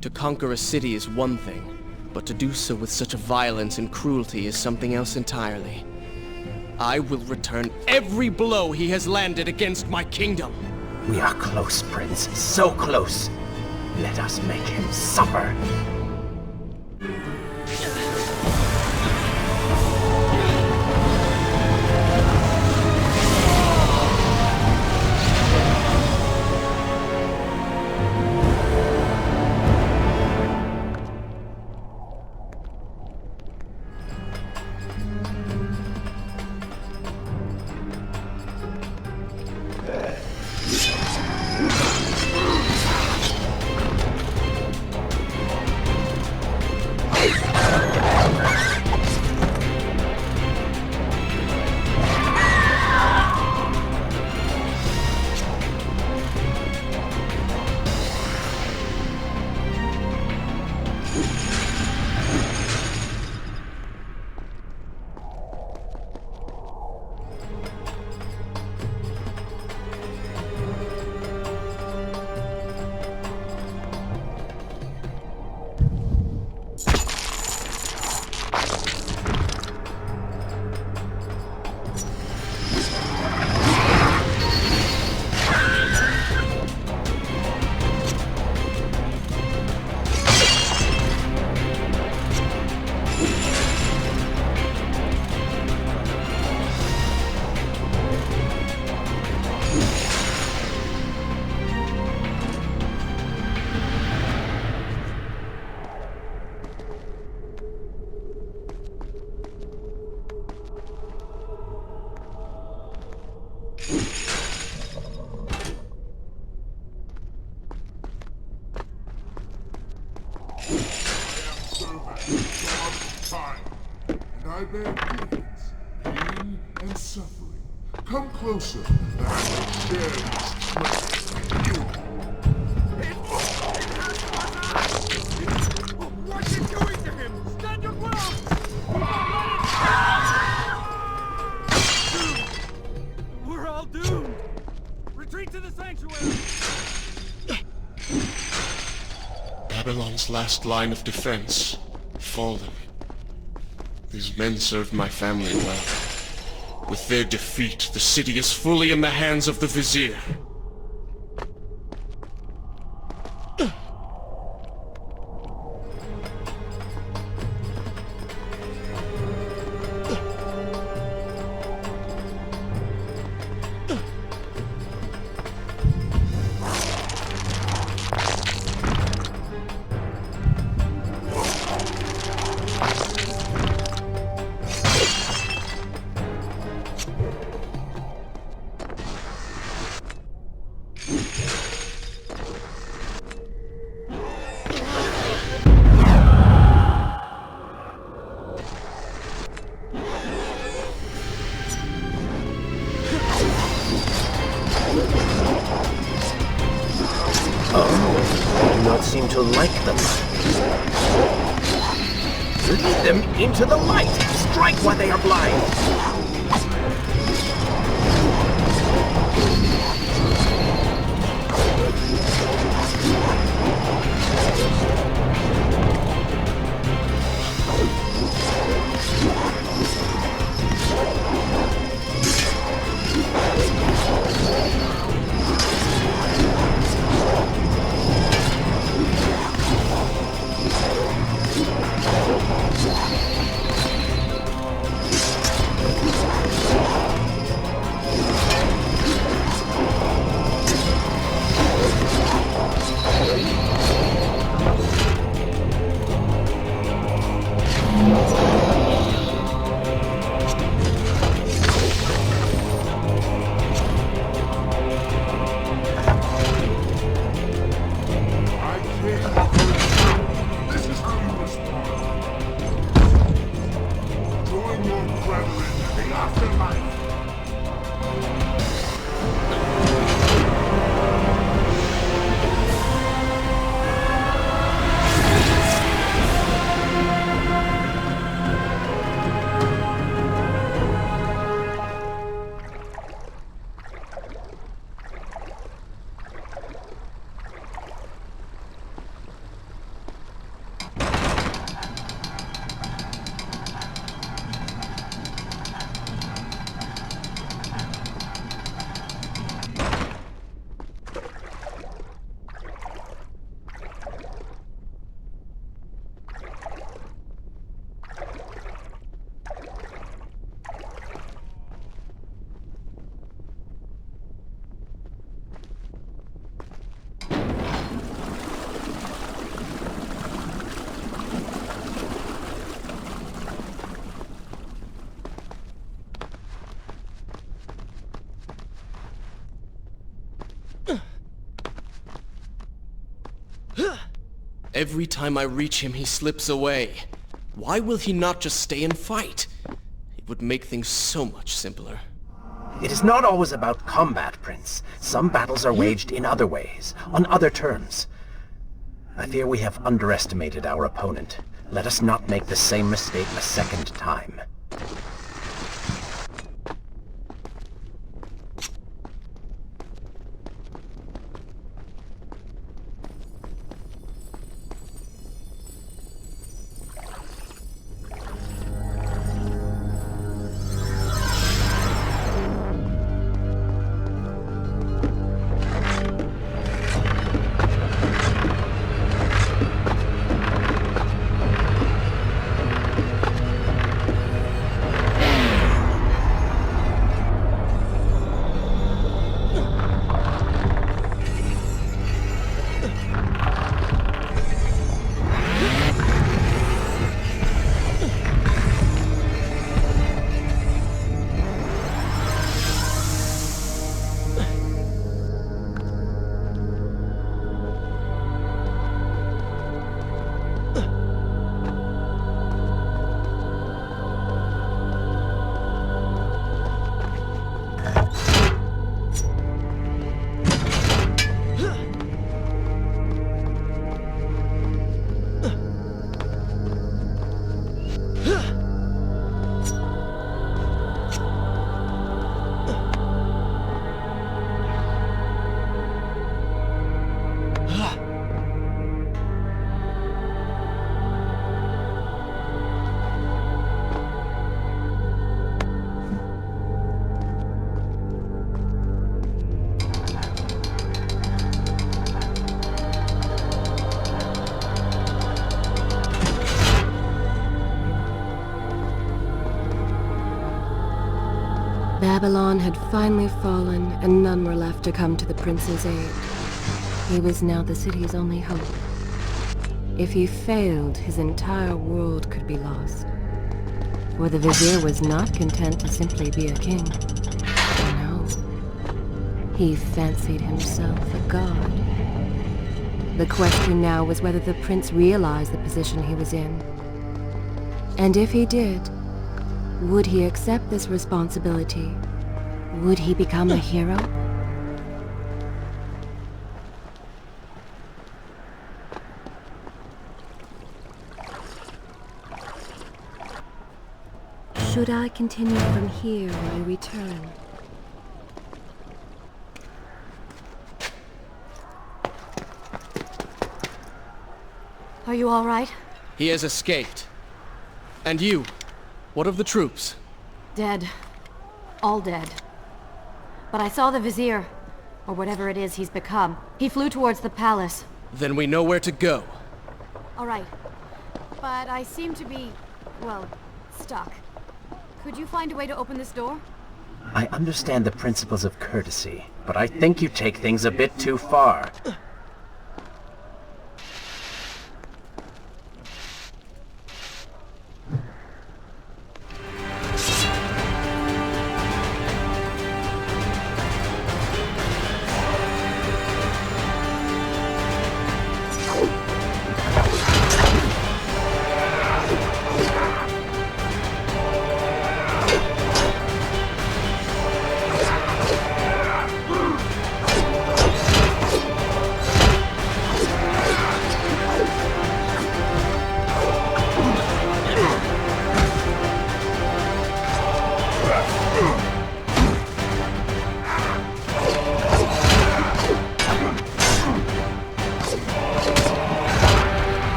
To conquer a city is one thing, but to do so with such violence and cruelty is something else entirely. I will return every blow he has landed against my kingdom. We are close, Prince. So close. Let us make him suffer. I bear grievance, pain, and suffering. Come closer, that I may share this treasure with you. What are you doing to him? Stand your ground! We're all doomed! Retreat to the sanctuary! Babylon's last line of defense, fallen. These men served my family well. With their defeat, the city is fully in the hands of the Vizier. Seem to like them. Lead them into the light! Strike while they are blind! Every time I reach him, he slips away. Why will he not just stay and fight? It would make things so much simpler. It is not always about combat, Prince. Some battles are waged in other ways, on other terms. I fear we have underestimated our opponent. Let us not make the same mistake a second time. Babylon had finally fallen, and none were left to come to the prince's aid. He was now the city's only hope. If he failed, his entire world could be lost. For the Vizier was not content to simply be a king. No. He fancied himself a god. The question now was whether the prince realized the position he was in. And if he did, would he accept this responsibility? Would he become a hero? Should I continue from here or I return? Are you all right? He has escaped. And you? What of the troops? Dead. All dead. But I saw the Vizier, or whatever it is he's become. He flew towards the palace. Then we know where to go. All right. But I seem to be, well, stuck. Could you find a way to open this door? I understand the principles of courtesy, but I think you take things a bit too far.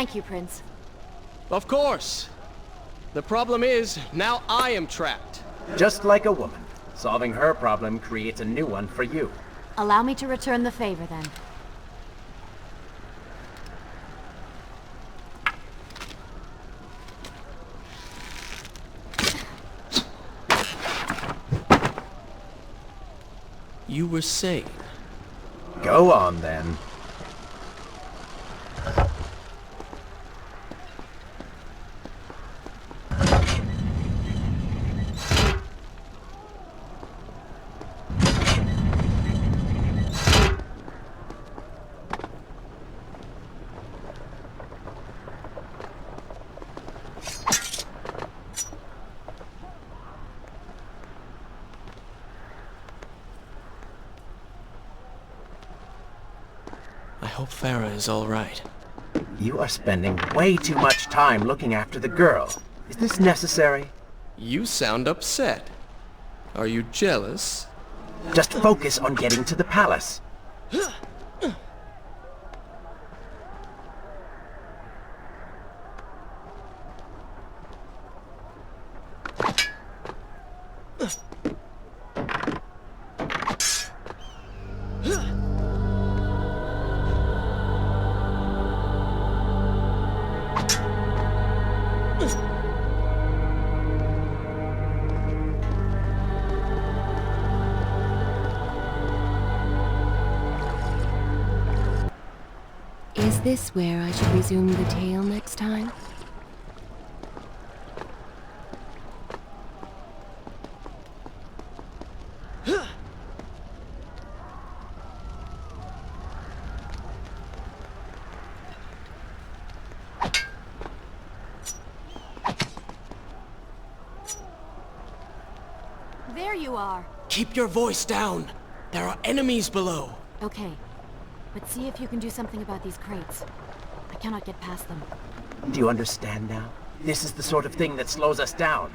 Thank you, Prince. Of course. The problem is, now I am trapped. Just like a woman. Solving her problem creates a new one for you. Allow me to return the favor, then. You were saying? Go on, then. I hope Farah is all right. You are spending way too much time looking after the girl. Is this necessary? You sound upset. Are you jealous? Just focus on getting to the palace. Is this where I should resume the tale next time? There you are. Keep your voice down. There are enemies below. Okay. But see if you can do something about these crates. I cannot get past them. Do you understand now? This is the sort of thing that slows us down.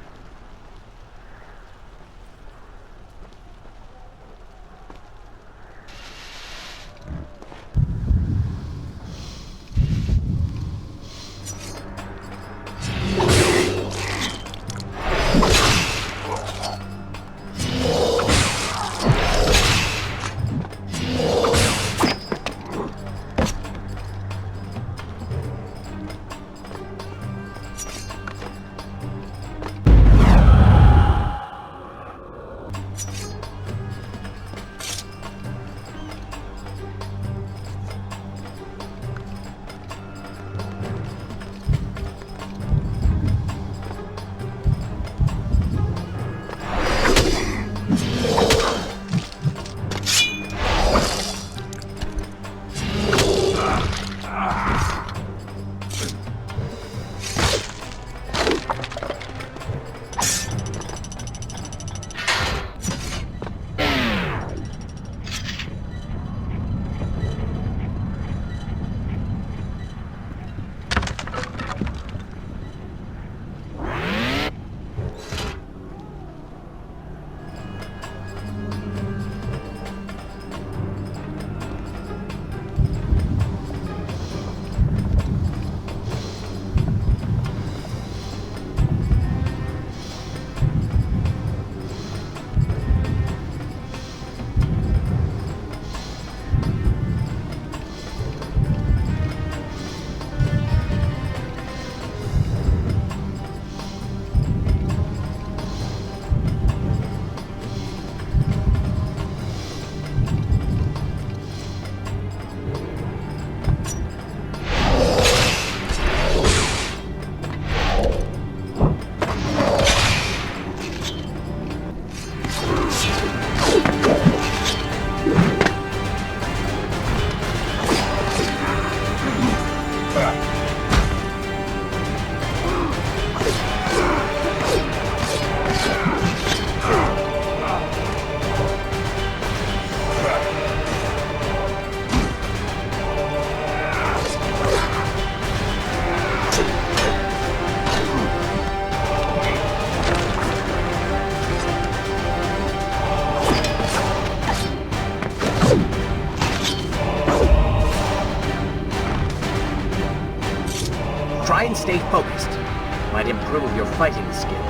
your fighting skills.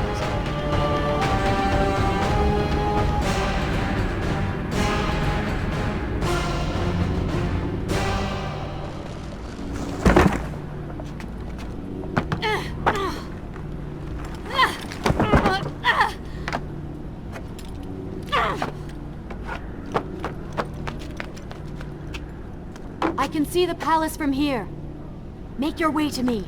I can see the palace from here. Make your way to me.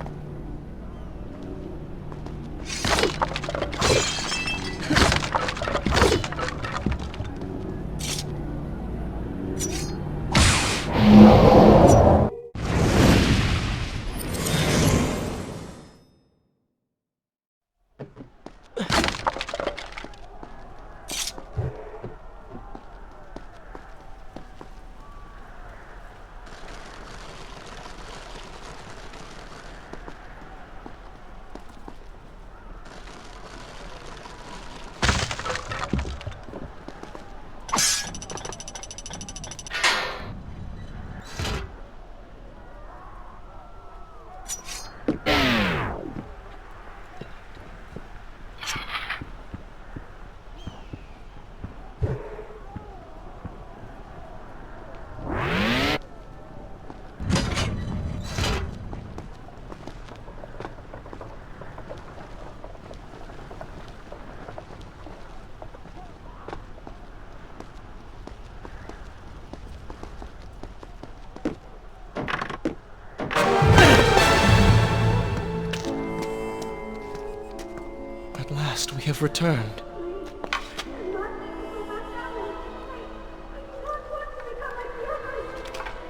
At last, we have returned.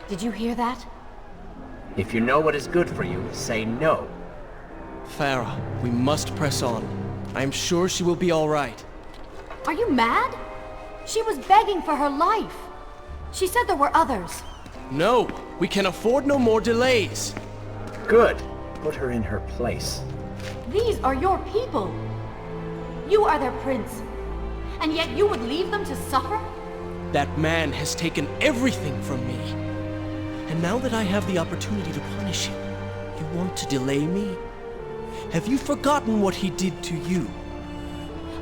Did you hear that? If you know what is good for you, say no. Farah, we must press on. I am sure she will be all right. Are you mad? She was begging for her life. She said there were others. No, we can afford no more delays. Good. Put her in her place. These are your people. You are their prince. And yet you would leave them to suffer? That man has taken everything from me. And now that I have the opportunity to punish him, you want to delay me? Have you forgotten what he did to you?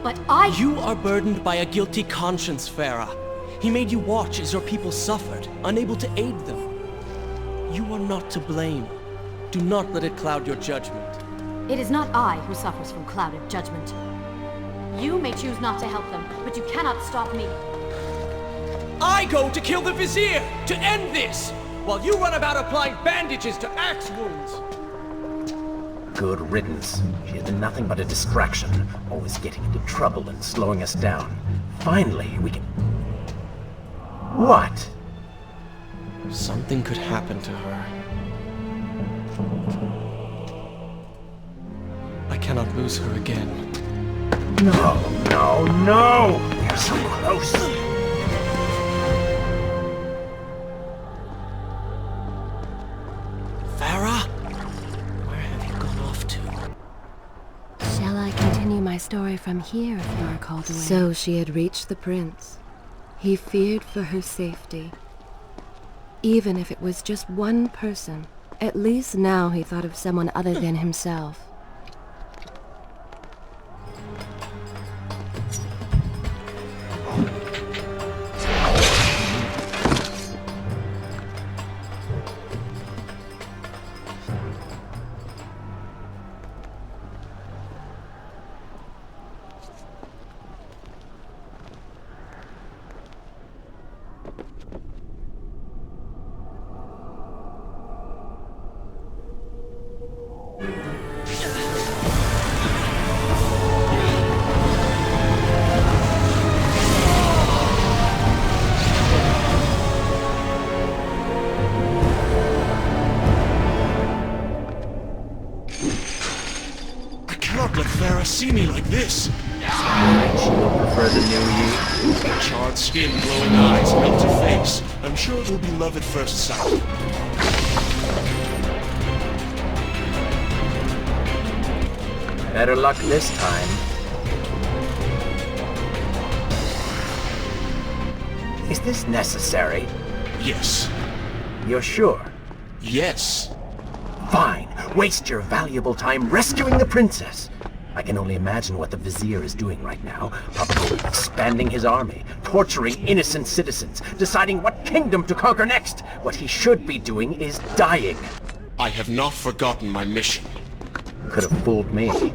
But You are burdened by a guilty conscience, Farah. He made you watch as your people suffered, unable to aid them. You are not to blame. Do not let it cloud your judgment. It is not I who suffers from clouded judgment. You may choose not to help them, but you cannot stop me. I go to kill the Vizier, to end this, while you run about applying bandages to axe wounds. Good riddance. She has been nothing but a distraction, always getting into trouble and slowing us down. Finally, we can... What? Something could happen to her. I cannot lose her again. No, no, no! They're so close! Farah? Where have you gone off to? Shall I continue my story from here if you are called away? So she had reached the prince. He feared for her safety. Even if it was just one person, at least now he thought of someone other than himself. Let Farah see me like this. She'll prefer the new you. Charred skin, glowing eyes, melted face. I'm sure it will be love at first sight. Better luck this time. Is this necessary? Yes. You're sure? Yes. Fine. Waste your valuable time rescuing the princess. I can only imagine what the Vizier is doing right now. Probably expanding his army, torturing innocent citizens, deciding what kingdom to conquer next. What he should be doing is dying. I have not forgotten my mission. Could have fooled me.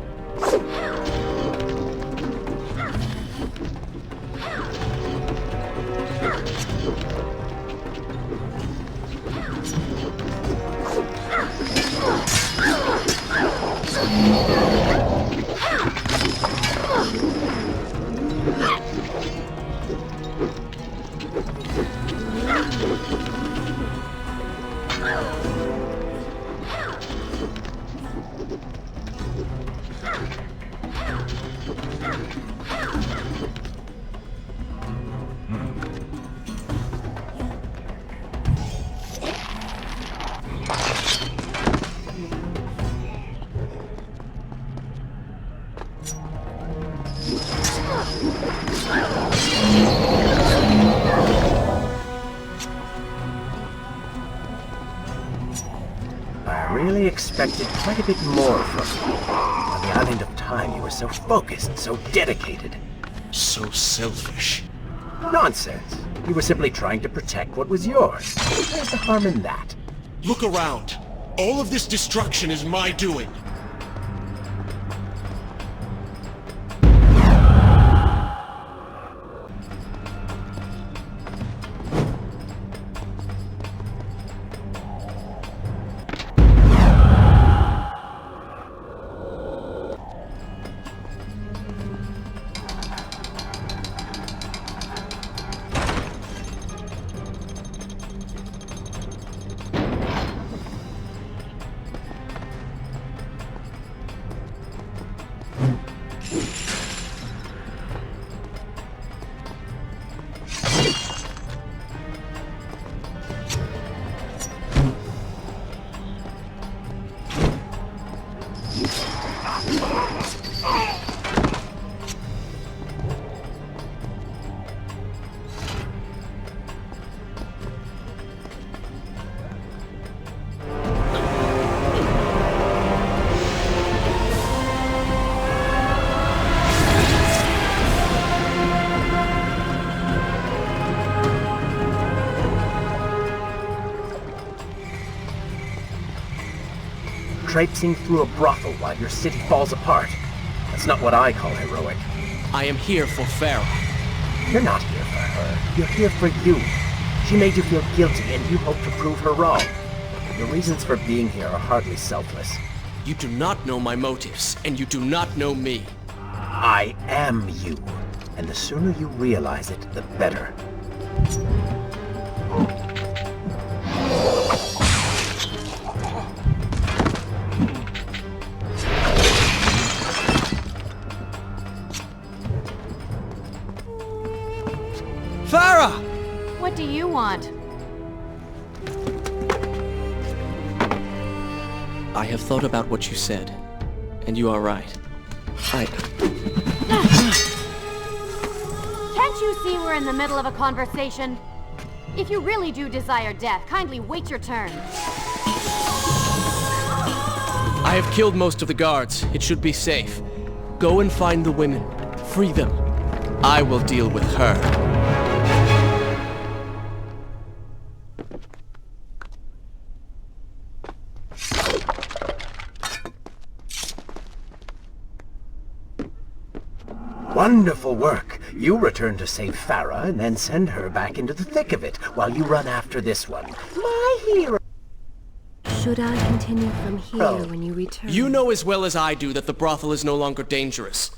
I really expected quite a bit more from you. On the island of time, you were so focused, so dedicated. So selfish. Nonsense. You were simply trying to protect what was yours. Where's the harm in that? Look around. All of this destruction is my doing. Traipsing through a brothel while your city falls apart. That's not what I call heroic. I am here for Farah. You're not here for her. You're here for you. She made you feel guilty and you hope to prove her wrong. Your reasons for being here are hardly selfless. You do not know my motives, and you do not know me. I am you. And the sooner you realize it, the better. Farah! What do you want? I have thought about what you said, and you are right. Can't you see we're in the middle of a conversation? If you really do desire death, kindly wait your turn. I have killed most of the guards. It should be safe. Go and find the women. Free them. I will deal with her. Wonderful work. You return to save Farah and then send her back into the thick of it while you run after this one. My hero. Should I continue from here when you return? You know as well as I do that the brothel is no longer dangerous.